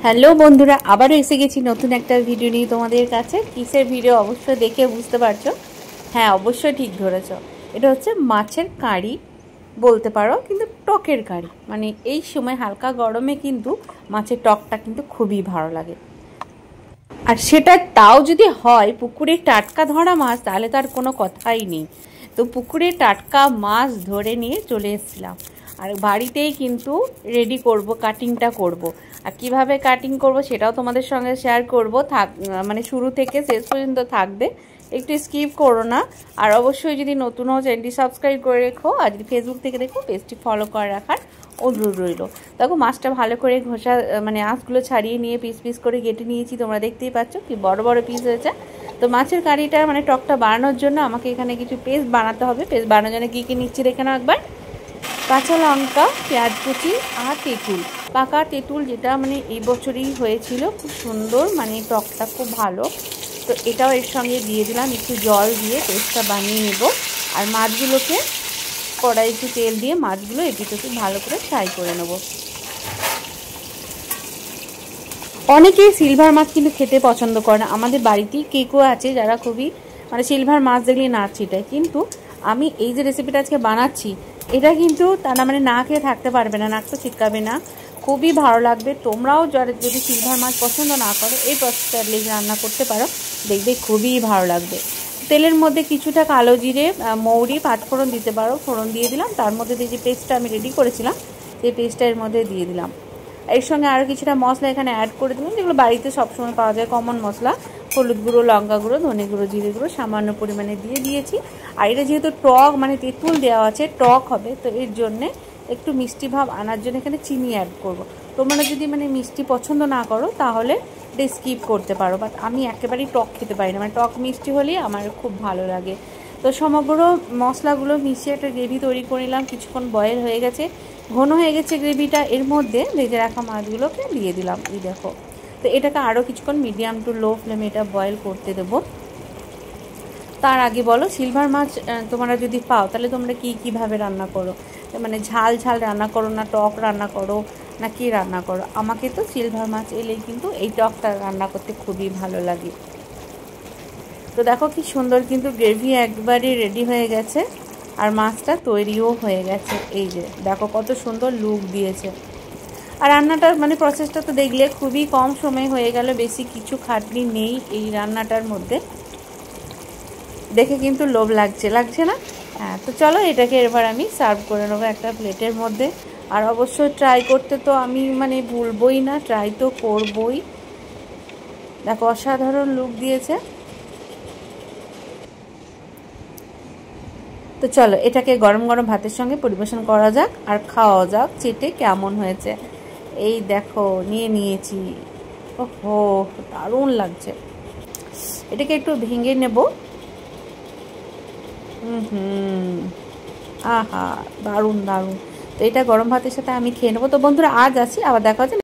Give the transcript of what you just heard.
Hello বন্ধুরা, আবারও এসে গেছি নতুন একটা ভিডিও নিয়ে তোমাদের কাছে। কিসের ভিডিও অবশ্যই দেখে বুঝতে পারছো। হ্যাঁ, অবশ্যই ঠিক ধরেছ। এটা হচ্ছে মাছের কারি বলতে পারো, কিন্তু টকের কারি। মানে এই সময় হালকা গরমে কিন্তু মাছের টকটা কিন্তু খুবই ভালো লাগে। আর সেটা তাও যদি হয় পুকুরে টাটকা ধরা মাছ, তাহলে তার কোনো কথাই নেই। তো পুকুরে টাটকা মাছ ধরে নিয়ে চলে এসেছিলাম, আর বাড়িতেই কিন্তু রেডি করব, কাটিংটা করব। আর কিভাবে কাটিং করব সেটাও তোমাদের সঙ্গে শেয়ার করব। মানে শুরু থেকে শেষ পর্যন্ত থাকবে, একটু স্কিপ করো না। আর অবশ্যই যদি নতুন হও চ্যানেলটি সাবস্ক্রাইব করে রেখো, আর যদি ফেসবুক থেকে দেখো পেজটি ফলো করে রাখার অনুরোধ রইল। দেখো মাছটা ভালো করে ঘষা মানে আঁশগুলো ছাড়িয়ে নিয়ে পিস পিস করে কেটে নিয়েছি। তোমরা দেখতেই পাচ্ছ কি বড় বড় পিস হয়েছে। তো মাছের কারিটা মানে টকটা বানানোর জন্য আমাকে এখানে কিছু পেস্ট বানাতে হবে। পেস্ট বানানোর জন্য কী কী নিচ্ছি দেখে নাও একবার। কাঁচা লঙ্কা, পেঁয়াজ কুচি আর তেঁতুল, পাকা তেঁতুল, যেটা মানে এই বছরই হয়েছিল, খুব সুন্দর, মানে টকটা খুব ভালো। তো এটাও এর সঙ্গে দিয়ে দিলাম, একটু জল দিয়ে পেস্টটা বানিয়ে নেব। আর মাছগুলোকে কড়াই একটু তেল দিয়ে মাছগুলো এপিট ভালো করে ফ্রাই করে নেব। অনেকেই সিলভার মাছ কিন্তু খেতে পছন্দ করে না। আমাদের বাড়িতেই কেউ আছে যারা খুবই মানে সিলভার মাছ দেখলে নাক ছিটায়, কিন্তু আমি এই যে রেসিপিটা আজকে বানাচ্ছি, এটা কিন্তু তারা মানে না খেয়ে থাকতে পারবে না, নাক তো ছিটকাবে না, খুবই ভালো লাগবে। তোমরাও যদি সিলভার মাছ পছন্দ না করো, এই প্রসেসটা রান্না করতে পারো, দেখবে খুবই ভালো লাগবে। তেলের মধ্যে কিছুটা কালো জিরে, মৌরি, পাঁচফোড়ন দিতে পারো, ফোড়ন দিয়ে দিলাম। তার মধ্যে দিয়ে যে পেস্টটা আমি রেডি করেছিলাম সেই পেস্টটা এর মধ্যে দিয়ে দিলাম। এর সঙ্গে আরও কিছুটা মশলা এখানে অ্যাড করে দিলাম, যেগুলো বাড়িতে সবসময় পাওয়া যায়, কমন মশলা। হলুদ গুঁড়ো, লঙ্কা গুঁড়ো, ধনে গুঁড়ো, জিরে গুঁড়ো সামান্য পরিমাণে দিয়ে দিয়েছি। আর এটা যেহেতু টক মানে তেঁতুল দেওয়া আছে, টক হবে, তো এর জন্যে একটু মিষ্টি ভাব আনার জন্য এখানে চিনি অ্যাড করব। তোমরা যদি মানে মিষ্টি পছন্দ না করো তাহলে এটা স্কিপ করতে পারো, বাট আমি একেবারেই টক খেতে পারি না, মানে টক মিষ্টি হলেই আমার খুব ভালো লাগে। তো সমগ্র মশলাগুলো মিশিয়ে একটা গ্রেভি তৈরি করে নিলাম। কিছুক্ষণ বয়েল হয়ে গেছে, ঘন হয়ে গেছে গ্রেভিটা। এর মধ্যে ভেজে রাখা মাছগুলোকে দিয়ে দিলাম, এই দেখো। তো এটাকে আরও কিছুক্ষণ মিডিয়াম টু লো ফ্লেমে এটা বয়েল করতে দেবো। তার আগে বলো, সিলভার মাছ তোমরা যদি পাও তাহলে তোমরা কীভাবে রান্না করো? মানে ঝাল ঝাল রান্না করো, না টক রান্না করো, না কি রান্না করো? আমাকে তো সিলভার মাছ এলেই কিন্তু এই টকটা রান্না করতে খুবই ভালো লাগে। তো দেখো কি সুন্দর কিন্তু গ্রেভি একবারে রেডি হয়ে গেছে, আর মাছটা তৈরিও হয়ে গেছে। এই যে দেখো কত সুন্দর লুক দিয়েছে। আর রান্নাটার মানে প্রসেসটা তো দেখলে খুবই কম সময় হয়ে গেল, বেশি কিছু খাটনি নেই এই রান্নাটার মধ্যে। দেখে কিন্তু লোভ লাগছে না? হ্যাঁ, তো চলো এটাকে এবার আমি সার্ভ করে নেবো একটা প্লেটের মধ্যে। আর অবশ্যই ট্রাই করতে তো আমি মানে ভুলবই না, ট্রাই তো করবই। দেখো অসাধারণ লুক দিয়েছে। তো চলো এটাকে গরম গরম ভাতের সঙ্গে পরিবেশন করা যাক আর খাওয়া যাক চেটে কেমন হয়েছে। এই দেখো নিয়ে নিয়েছি। ওহো, দারুণ লাগছে। এটাকে একটু ভেঙে নেব। আহা, দারুণ দারুণ। তো এটা গরম ভাতের সাথে আমি খেয়ে নেবো। তো বন্ধুরা আজ আসি, আবার দেখা হচ্ছে।